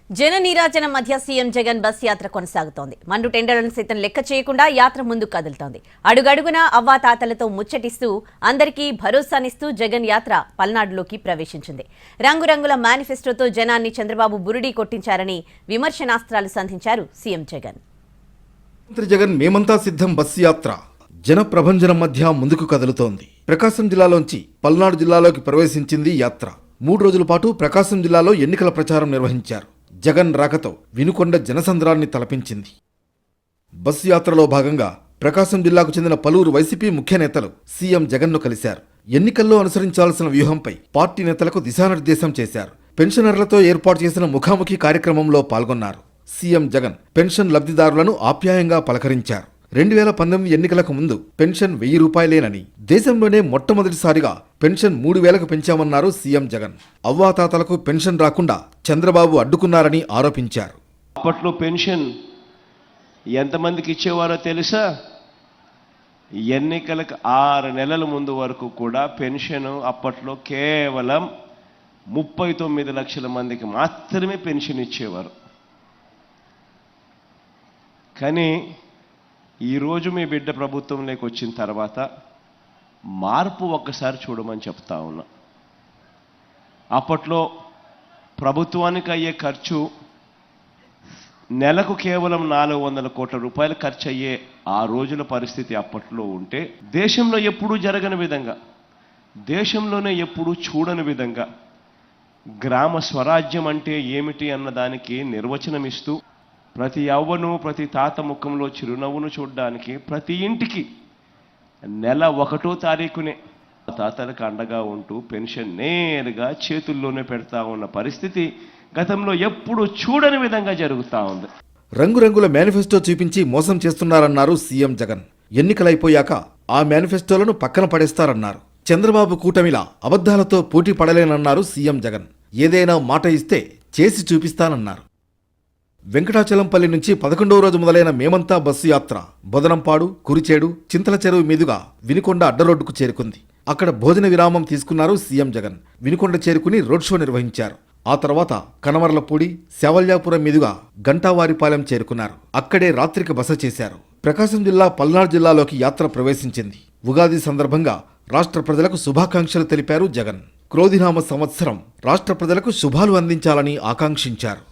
జన నీరాజనం మధ్య CM Jagan bus యాత్ర కొనసాగుతోంది. మండు టెండర్లను సైతం లెక్క చేయకుండా యాత్ర ముందుకు కదులుతోంది. అడుగడుగునా అవ్వాతాతలతో ముచ్చటిస్తూ అందరికీ భరోసానిస్తూ జగన్ యాత్ర పల్నాడులోకి ప్రవేశించింది. రంగురంగుల మేనిఫెస్టోతో జనాన్ని చంద్రబాబు బురుడీ కొట్టించారని విమర్శనాస్త్రాలు సంధించారు సీఎం జగన్. మంత్రి జగన్ మేమంతా సిద్ధం బస్సు యాత్ర జన ప్రభంజనం మధ్య ముందుకు కదులుతోంది. ప్రకాశం జిల్లాలోంచి పల్నాడు జిల్లాలోకి ప్రవేశించింది యాత్ర. 3 రోజుల పాటు ప్రకాశం జిల్లాలో ఎన్నికల ప్రచారం నిర్వహించారు. జగన్ రాకతో వినుకొండ జనసంద్రాన్ని తలపించింది. బస్సు యాత్రలో భాగంగా ప్రకాశం జిల్లాకు చెందిన పలువురు వైసీపీ ముఖ్య నేతలు సీఎం జగన్ను కలిశారు. ఎన్నికల్లో అనుసరించాల్సిన వ్యూహంపై పార్టీ నేతలకు దిశానిర్దేశం చేశారు. పెన్షనర్లతో ఏర్పాటు చేసిన ముఖాముఖి కార్యక్రమంలో పాల్గొన్నారు. సీఎం జగన్ పెన్షన్ లబ్ధిదారులను ఆప్యాయంగా పలకరించారు. 2019 ఎన్నికలకు ముందు పెన్షన్ 1000 రూపాయలేనని, దేశంలోనే మొట్టమొదటిసారిగా పెన్షన్ 3000కు పెంచామన్నారు సీఎం జగన్. అవ్వాతాతలకు పెన్షన్ రాకుండా చంద్రబాబు అడ్డుకున్నారని ఆరోపించారు. అప్పట్లో పెన్షన్ ఎంతమందికి ఇచ్చేవారో తెలుసా? ఎన్నికలకు 6 నెలల ముందు వరకు కూడా పెన్షన్ అప్పట్లో కేవలం 39 లక్షల మందికి మాత్రమే పెన్షన్ ఇచ్చేవారు. కానీ ఈరోజు మీ బిడ్డ ప్రభుత్వంలోకి వచ్చిన తర్వాత మార్పు ఒక్కసారి చూడమని చెప్తా ఉన్నా. అప్పట్లో ప్రభుత్వానికి అయ్యే ఖర్చు నెలకు కేవలం 400 కోట్ల రూపాయలు ఖర్చు అయ్యే ఆ రోజుల పరిస్థితి అప్పట్లో ఉంటే, దేశంలో ఎప్పుడూ జరగని విధంగా, దేశంలోనే ఎప్పుడూ చూడని విధంగా గ్రామ స్వరాజ్యం అంటే ఏమిటి అన్న దానికి నిర్వచనం ఇస్తూ, ప్రతి యవ్వను ప్రతి తాత ముఖంలో చిరునవ్వును చూడడానికి ప్రతి ఇంటికి నెల 1వ తారీఖునే తాతలకు అండగా ఉంటూ పెన్షన్ నేరుగా చేతుల్లోనే పెడతా ఉన్న పరిస్థితి గతంలో ఎప్పుడు చూడని విధంగా జరుగుతూ ఉంది. రంగురంగుల మేనిఫెస్టో చూపించి మోసం చేస్తున్నారన్నారు సీఎం జగన్. ఎన్నికలైపోయాక ఆ మేనిఫెస్టోలను పక్కన పడేస్తారన్నారు. చంద్రబాబు కూటమిలా అబద్ధాలతో పోటీ పడలేనన్నారు సీఎం జగన్. ఏదైనా మాట ఇస్తే చేసి చూపిస్తానన్నారు. వెంకటాచలంపల్లి నుంచి 11వ రోజు మొదలైన మేమంతా బస్సు యాత్ర బొదనంపాడు, కురిచేడు, చింతల చెరువు మీదుగా వినుకొండ అడ్డరోడ్డుకు చేరుకుంది. అక్కడ భోజన విరామం తీసుకున్నారు సీఎం జగన్. వినుకొండ చేరుకుని రోడ్ షో నిర్వహించారు. ఆ తర్వాత కనమర్లపూడి, శవల్యాపురం మీదుగా గంటావారిపాలెం చేరుకున్నారు. అక్కడే రాత్రికి బస చేశారు. ప్రకాశం జిల్లా పల్నాడు జిల్లాలోకి యాత్ర ప్రవేశించింది. ఉగాది సందర్భంగా రాష్ట్ర ప్రజలకు శుభాకాంక్షలు తెలిపారు జగన్. క్రోధినామ సంవత్సరం రాష్ట్ర ప్రజలకు శుభాలు అందించాలని ఆకాంక్షించారు.